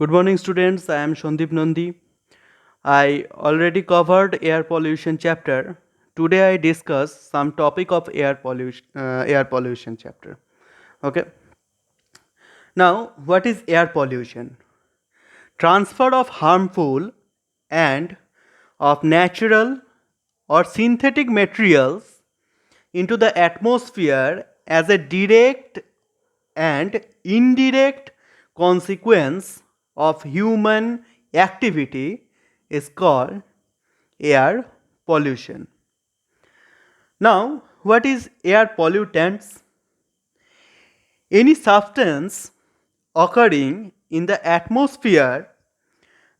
Good morning, students. I am Shandip Nandi. I already covered air pollution chapter. Today I discuss some topic of air pollution chapter. Okay. Now, what is air pollution? Transfer of harmful and of natural or synthetic materials into the atmosphere as a direct and indirect consequence of human activity is called air pollution. Now, what is air pollutants? Any substance occurring in the atmosphere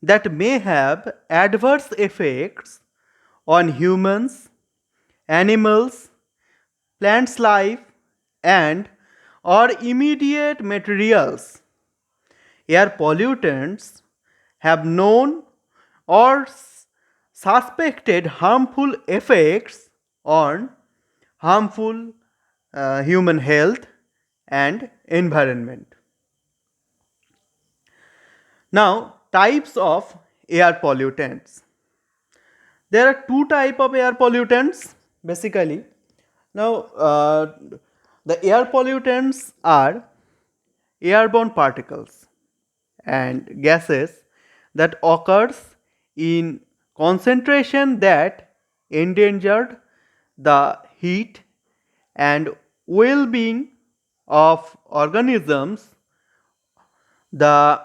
that may have adverse effects on humans, animals, plants life and or immediate materials. Air pollutants have known or suspected harmful effects on harmful human health and environment. Now, types of air pollutants. There are two type of air pollutants basically. Now, the air pollutants are airborne particles and gases that occurs in concentration that endangered the heat and well-being of organisms, the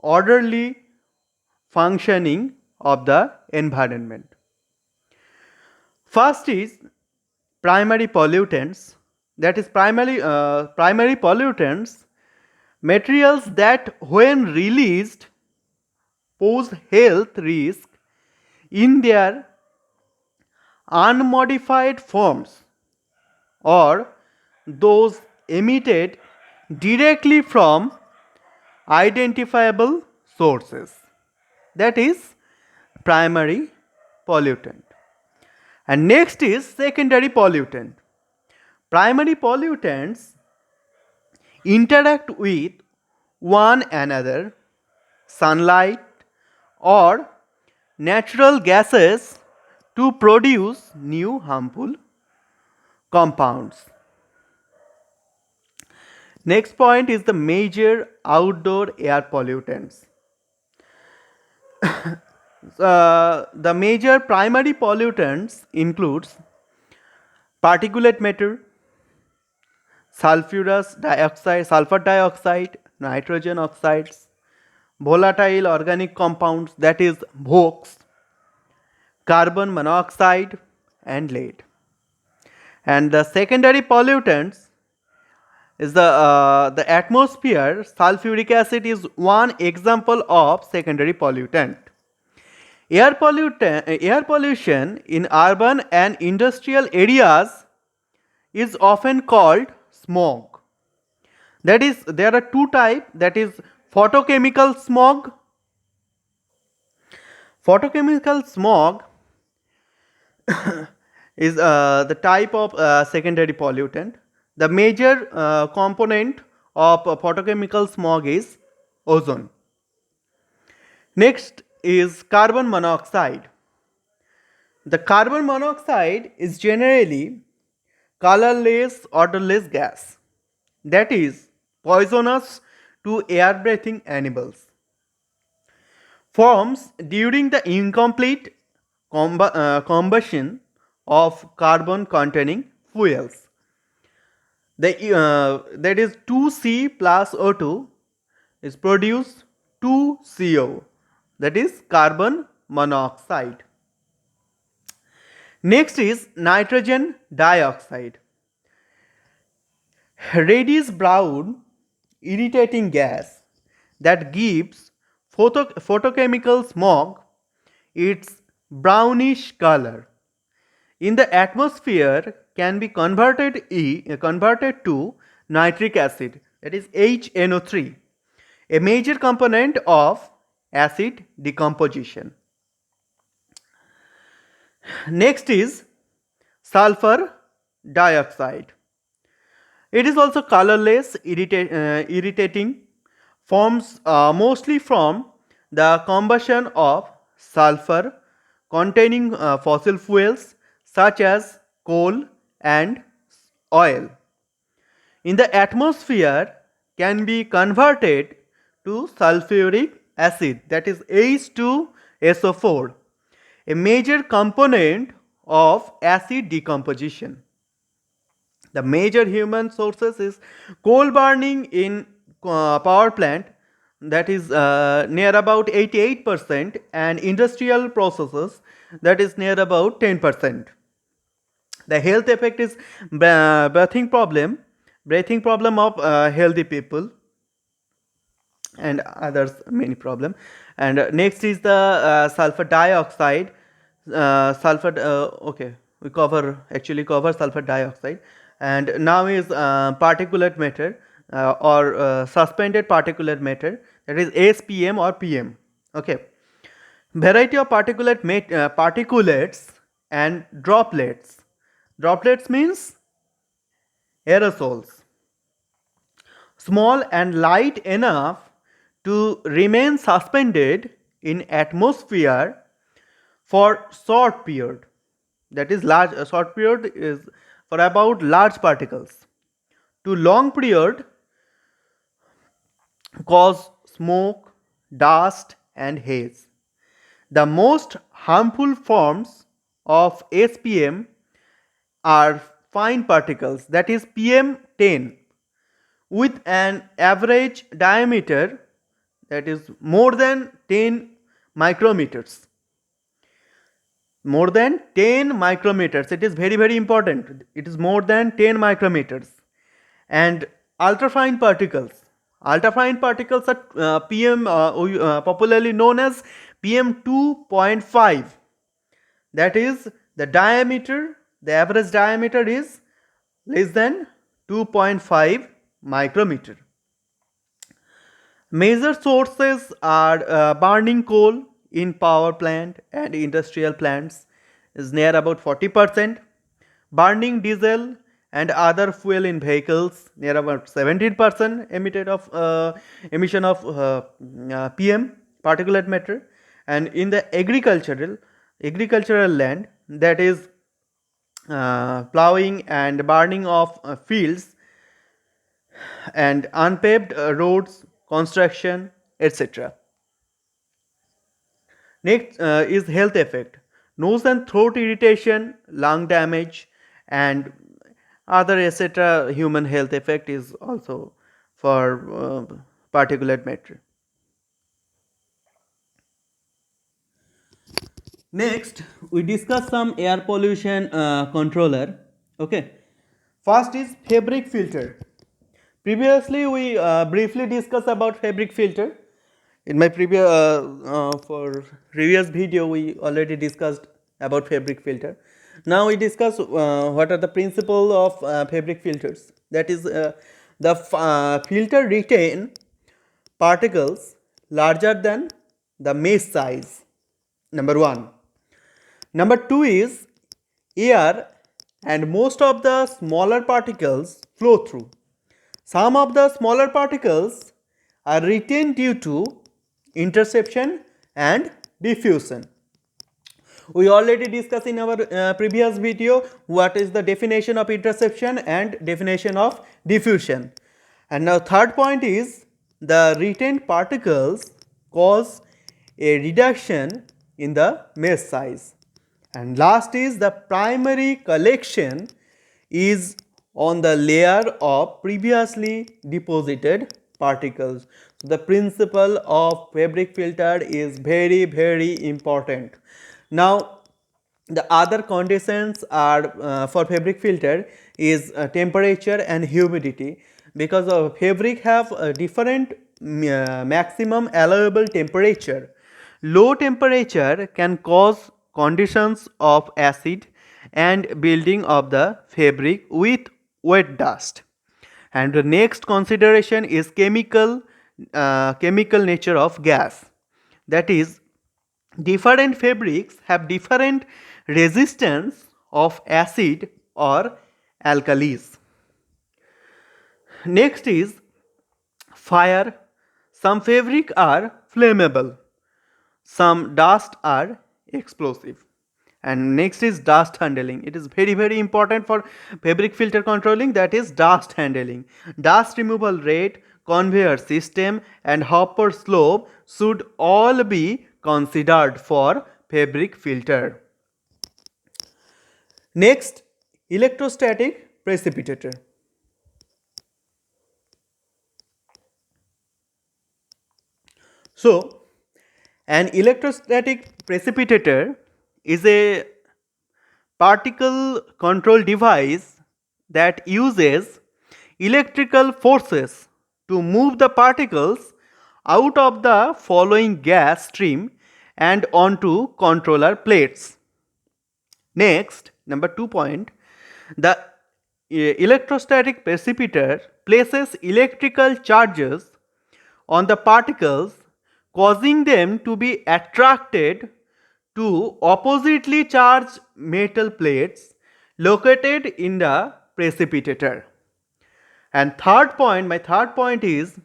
orderly functioning of the environment. First is primary pollutants, that is primary pollutants, materials that when released pose health risk in their unmodified forms or those emitted directly from identifiable sources, that is primary pollutant. And next is secondary pollutant. Primary pollutants interact with one another, sunlight or natural gases to produce new harmful compounds. Next point is the major outdoor air pollutants. The major primary pollutants includes particulate matter, sulfur dioxide, nitrogen oxides, volatile organic compounds, that is VOCs, carbon monoxide and lead. And the secondary pollutants is the atmosphere. Sulfuric acid is one example of secondary pollutant. Air pollution in urban and industrial areas is often called smog. That is, there are two types, that is photochemical smog. Photochemical smog is the type of secondary pollutant. The major component of photochemical smog is ozone. Next is carbon monoxide. The carbon monoxide is generally colorless, odorless gas that is poisonous to air breathing animals. Forms during the incomplete combustion of carbon containing fuels. That is 2C plus O2 is produced 2CO, that is carbon monoxide. Next is nitrogen dioxide. Reddish brown irritating gas that gives photochemical smog its brownish color in the atmosphere can be converted to nitric acid, that is HNO3, a major component of acid decomposition. Next is sulfur dioxide. It is also colorless, irritating. forms mostly from the combustion of sulfur containing fossil fuels such as coal and oil in the atmosphere can be converted to sulfuric acid, that is H2SO4, a major component of acid decomposition. The major human sources is coal burning in power plant, that is near about 88%, and industrial processes, that is near about 10%. The health effect is breathing problem of healthy people and others many problem. And next is the sulfur dioxide. Sulfur okay, we cover actually cover sulfur dioxide. And now is particulate matter or suspended particulate matter, that is SPM or PM. Okay, variety of particulates and droplets. Droplets means aerosols, small and light enough to remain suspended in atmosphere for short period. That is large. A short period is for about large particles. To long period cause smoke, dust and haze. The most harmful forms of SPM are fine particles, that is PM10, with an average diameter that is more than 10 micrometers. More than 10 micrometers, it is very important, it is more than 10 micrometers. And ultrafine particles are popularly known as PM 2.5, that is the average diameter is less than 2.5 micrometer. Major sources are burning coal in power plant and industrial plants is near about 40%, burning diesel and other fuel in vehicles near about 17% emission of PM particulate matter. And in the agricultural land, that is plowing and burning of fields and unpaved roads, construction, etc. Next is health effect. Nose and throat irritation, lung damage, and other etc. Human health effect is also for particulate matter. Next, we discuss some air pollution controller. Okay, first is fabric filter. Previously, we briefly discussed about fabric filter. In my previous video, we already discussed about fabric filter. Now we discuss what are the principle of fabric filters. That is, filter retain particles larger than the mesh size. Number one. Number two is air and most of the smaller particles flow through. Some of the smaller particles are retained due to interception and diffusion. We already discussed in our previous video what is the definition of interception and definition of diffusion. And now third point is the retained particles cause a reduction in the mesh size. And last is the primary collection is on the layer of previously deposited particles. So the principle of fabric filter is very important. Now the other conditions are for fabric filter is temperature and humidity, because of fabric have a different maximum allowable temperature. Low temperature can cause conditions of acid and building of the fabric with wet dust. And the next consideration is chemical nature of gas. That is, different fabrics have different resistance of acid or alkalis. Next is fire, some fabric are flammable, some dust are explosive. And next is dust handling. It is very important for fabric filter controlling, that is dust handling. Dust removal rate, conveyor system and hopper slope should all be considered for fabric filter. Next, electrostatic precipitator. So, an electrostatic precipitator is a particle control device that uses electrical forces to move the particles out of the following gas stream and onto controller plates. Next, number 2 point, the electrostatic precipitator places electrical charges on the particles, causing them to be attracted to oppositely charged metal plates located in the precipitator. And my third point is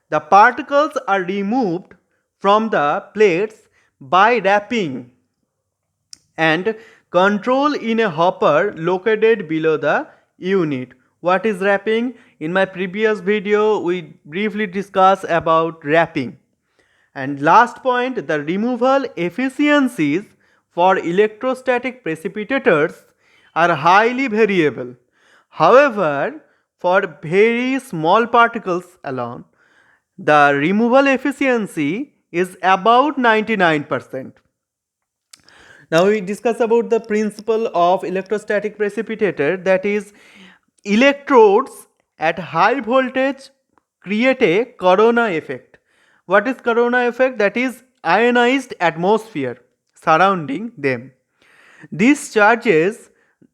the particles are removed from the plates by wrapping and control in a hopper located below the unit. What is wrapping? In my previous video we briefly discussed about wrapping. And last point, the removal efficiencies for electrostatic precipitators are highly variable. However, for very small particles alone, the removal efficiency is about 99%. Now we discuss about the principle of electrostatic precipitator, that is electrodes at high voltage create a corona effect. What is corona effect? That is ionized atmosphere surrounding them. These charges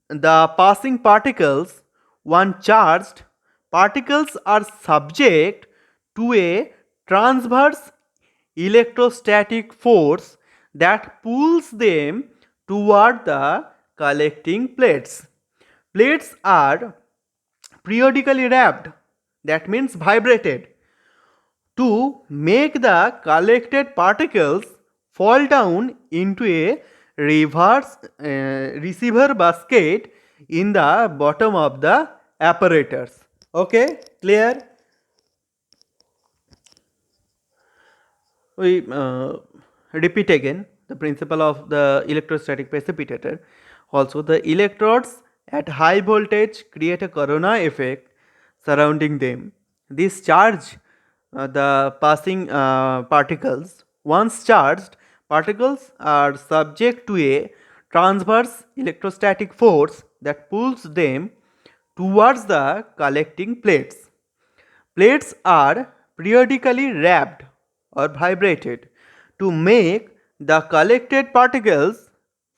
the passing particles. When charged, particles are subject to a transverse electrostatic force that pulls them toward the collecting plates. Plates are periodically wrapped, that means vibrated, to make the collected particles fall down into a receiver basket in the bottom of the apparatus. Okay, clear? We repeat again the principle of the electrostatic precipitator. Also, the electrodes at high voltage create a corona effect surrounding them. This charge the passing particles. Once charged, particles are subject to a transverse electrostatic force that pulls them towards the collecting plates. Plates are periodically wrapped or vibrated to make the collected particles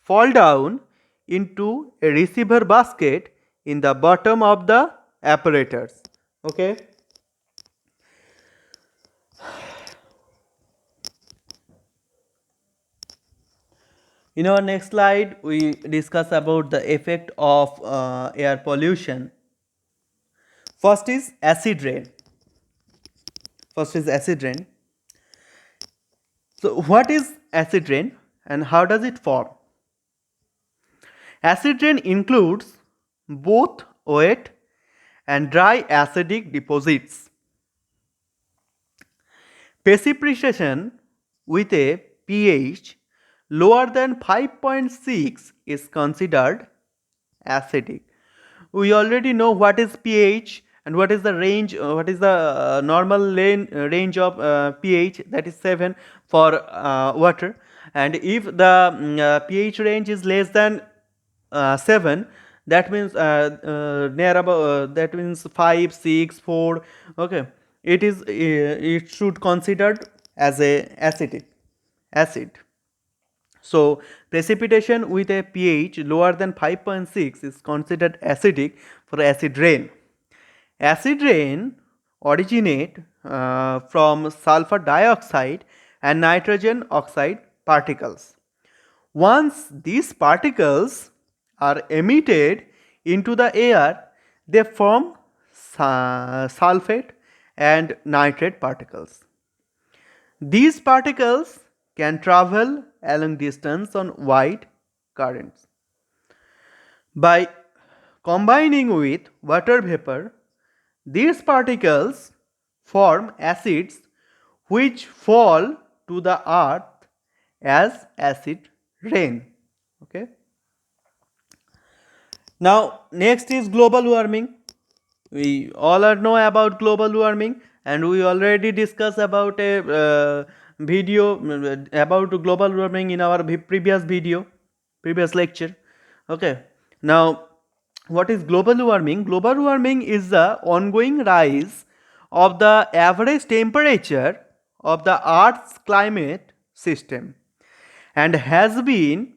fall down into a receiver basket in the bottom of the apparatus. Okay. In our next slide, we discuss about the effect of air pollution. First is acid rain. So, what is acid rain and how does it form? Acid rain includes both wet and dry acidic deposits. Precipitation with a pH lower than 5.6 is considered acidic. We already know what is pH and what is the range, what is the normal range of pH, that is 7 for water, and if the pH range is less than 7, that means near about that means 5, 6, 4, okay, it should considered as a acid. So, precipitation with a pH lower than 5.6 is considered acidic for acid rain. Acid rain originate from sulfur dioxide and nitrogen oxide particles. Once these particles are emitted into the air, they form sulfate and nitrate particles. These particles can travel along distance on wide currents. By combining with water vapor, these particles form acids which fall to the earth as acid rain. Okay. Now, next is global warming. We all are know about global warming, and we already discussed about a video about global warming in our previous lecture. Okay. Now, what is global warming? Global warming is the ongoing rise of the average temperature of the Earth's climate system and has been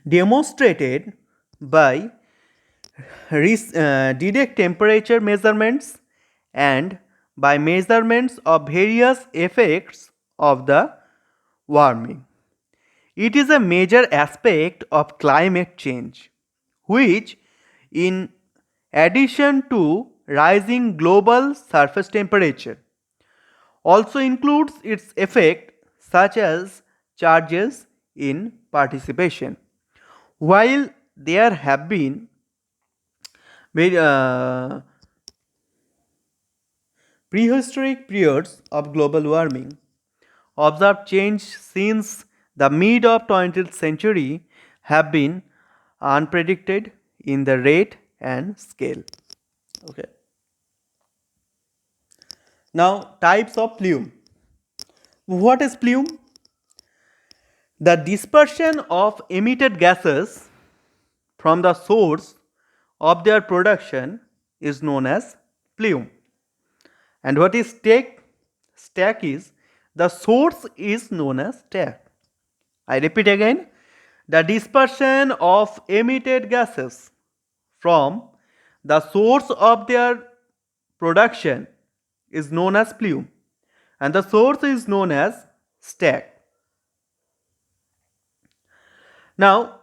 demonstrated by direct temperature measurements and by measurements of various effects of the warming. It is a major aspect of climate change, which, in addition to rising global surface temperature, also includes its effect such as changes in participation. While there have been prehistoric periods of global warming, observed change since the mid of 20th century have been unpredicted in the rate and scale. Okay. Now, types of plume. What is plume? The dispersion of emitted gases from the source of their production is known as plume. And what is stack? Stack is the source is known as stack. I repeat again, the dispersion of emitted gases from the source of their production is known as plume, and the source is known as stack. Now,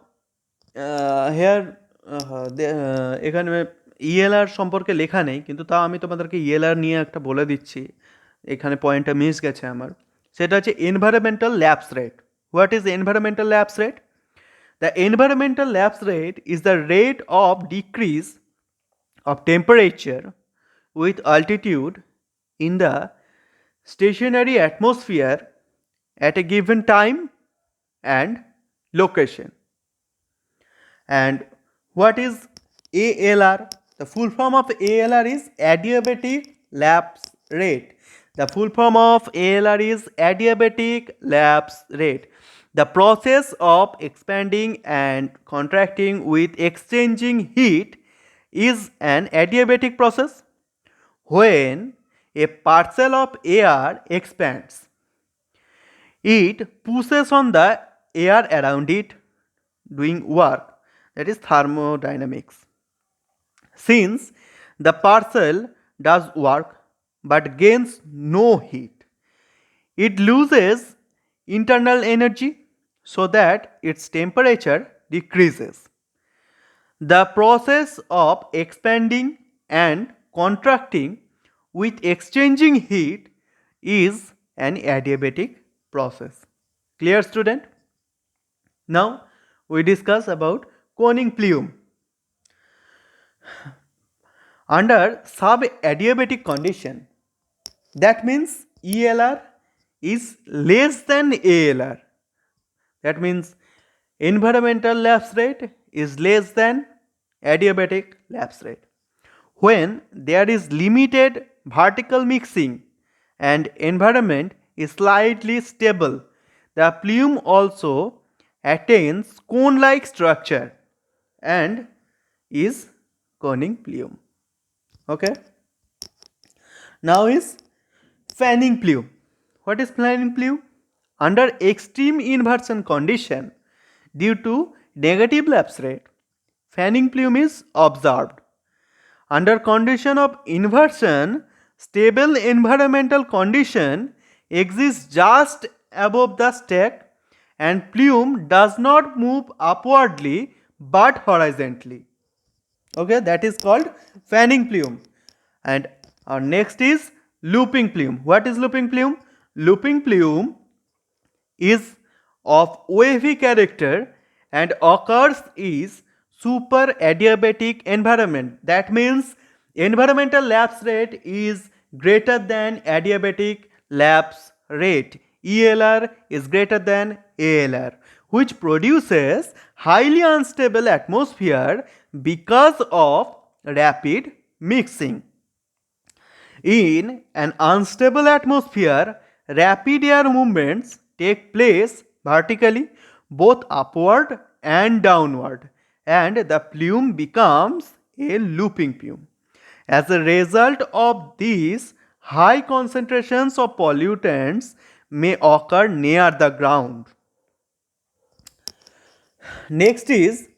here এখানে ইএলআর সম্পর্কে লেখা নেই, কিন্তু তাও আমি তোমাদেরকে ইএলআর নিয়ে একটা বলে দিচ্ছি। এখানে পয়েন্টটা মিস গেছে আমার। সেটা হচ্ছে environmental lapse rate. What is environmental lapse rate? The environmental lapse rate is the rate of decrease of temperature with altitude in the stationary atmosphere at a given time and location. And what is ALR? The full form of ALR is adiabatic lapse rate. The full form of ALR is adiabatic lapse rate. The process of expanding and contracting with exchanging heat is an adiabatic process. When a parcel of air expands, it pushes on the air around it, doing work, that is thermodynamics. Since the parcel does work but gains no heat, it loses internal energy so that its temperature decreases. The process of expanding and contracting with exchanging heat is an adiabatic process. Clear, student? Now we discuss about cooning plume. Under sub-adiabatic condition, that means ELR is less than ALR. That means environmental lapse rate is less than adiabatic lapse rate. When there is limited vertical mixing and environment is slightly stable, the plume also attains cone-like structure and is cooning plume. Okay. Now is fanning plume. What is fanning plume? Under extreme inversion condition due to negative lapse rate, fanning plume is observed. Under condition of inversion, stable environmental condition exists just above the stack and plume does not move upwardly but horizontally. Okay, that is called fanning plume. And our next is looping plume. What is looping plume? looping plume is of wavy character and occurs is super adiabatic environment. That means environmental lapse rate is greater than adiabatic lapse rate. ELR is greater than ALR, which produces highly unstable atmosphere because of rapid mixing. In an unstable atmosphere, rapid air movements take place vertically, both upward and downward, and the plume becomes a looping plume. As a result of these, high concentrations of pollutants may occur near the ground. Next is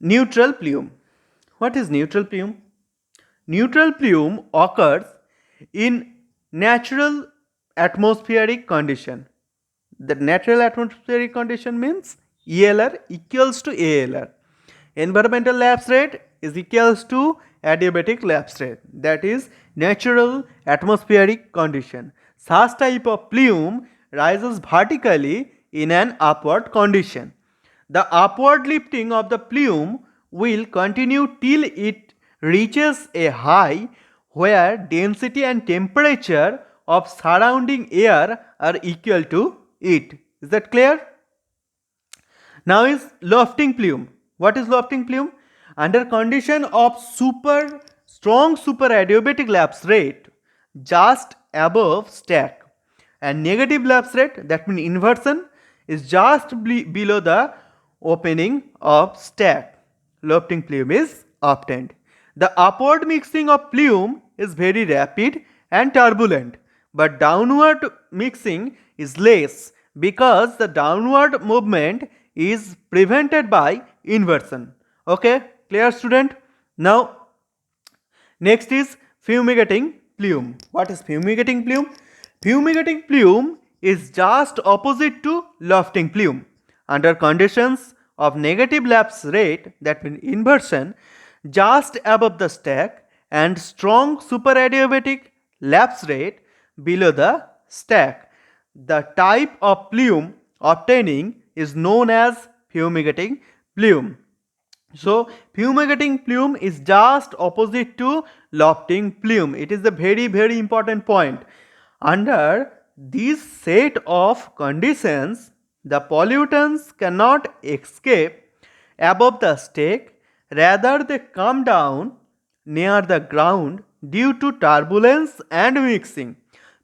neutral plume. What is neutral plume? Neutral plume occurs in natural atmospheric condition. The natural atmospheric condition means ELR equals to ALR. Environmental lapse rate is equals to adiabatic lapse rate. That is natural atmospheric condition. Such type of plume rises vertically in an upward condition. The upward lifting of the plume will continue till it reaches a high where density and temperature of surrounding air are equal to it. Is that clear? Now is lofting plume. What is lofting plume? Under condition of strong super adiabatic lapse rate just above stack and negative lapse rate, that means inversion, is just below the opening of stack. Lofting plume is obtained. The upward mixing of plume is very rapid and turbulent, but downward mixing is less because the downward movement is prevented by inversion. Okay, clear student? Now next is fumigating plume. What is fumigating plume? Fumigating plume is just opposite to lofting plume. Under conditions of negative lapse rate, that means inversion, just above the stack and strong superadiabatic lapse rate below the stack. The type of plume obtaining is known as fumigating plume. So fumigating plume is just opposite to lofting plume. It is a very important point. Under this set of conditions, the pollutants cannot escape above the stack, rather they come down near the ground due to turbulence and mixing.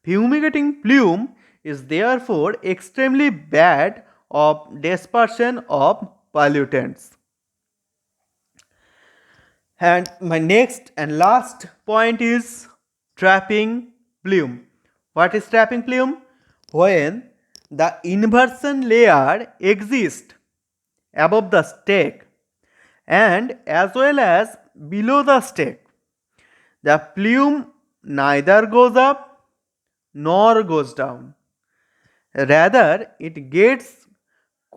Fumigating plume is therefore extremely bad of dispersion of pollutants. And my next and last point is trapping plume. What is trapping plume? When the inversion layer exists above the stack and as well as below the stack, the plume neither goes up nor goes down. Rather, it gets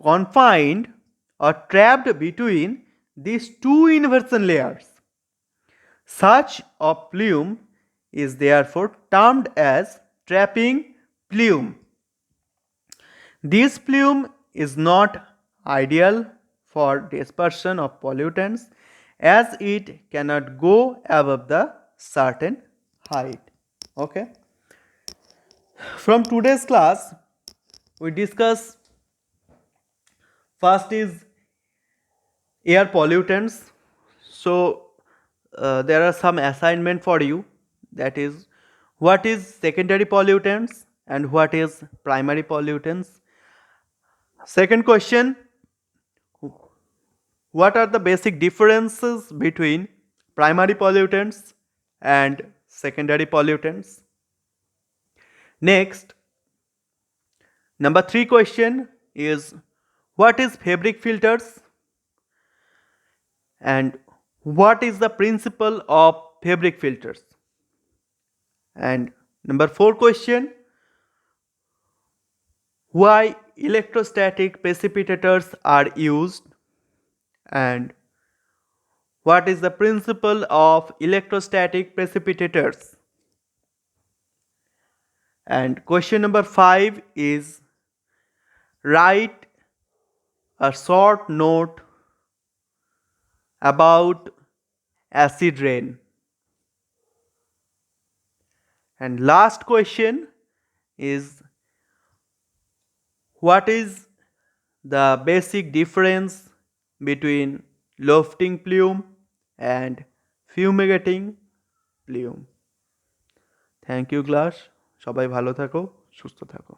confined or trapped between these two inversion layers. Such a plume is therefore termed as trapping plume. This plume is not ideal for dispersion of pollutants as it cannot go above the certain height. Okay. From today's class, we discuss first is air pollutants. So there are some assignment for you, that is what is secondary pollutants and what is primary pollutants. Second question, what are the basic differences between primary pollutants and secondary pollutants? Next, number 3 question is what is fabric filters and what is the principle of fabric filters? And number 4 question, why electrostatic precipitators are used and what is the principle of electrostatic precipitators? And question number 5 is write a short note about acid rain. And last question is what is the basic difference between lofting plume and fumigating plume? Thank you class, সবাই ভালো থাকো, সুস্থ থাকো।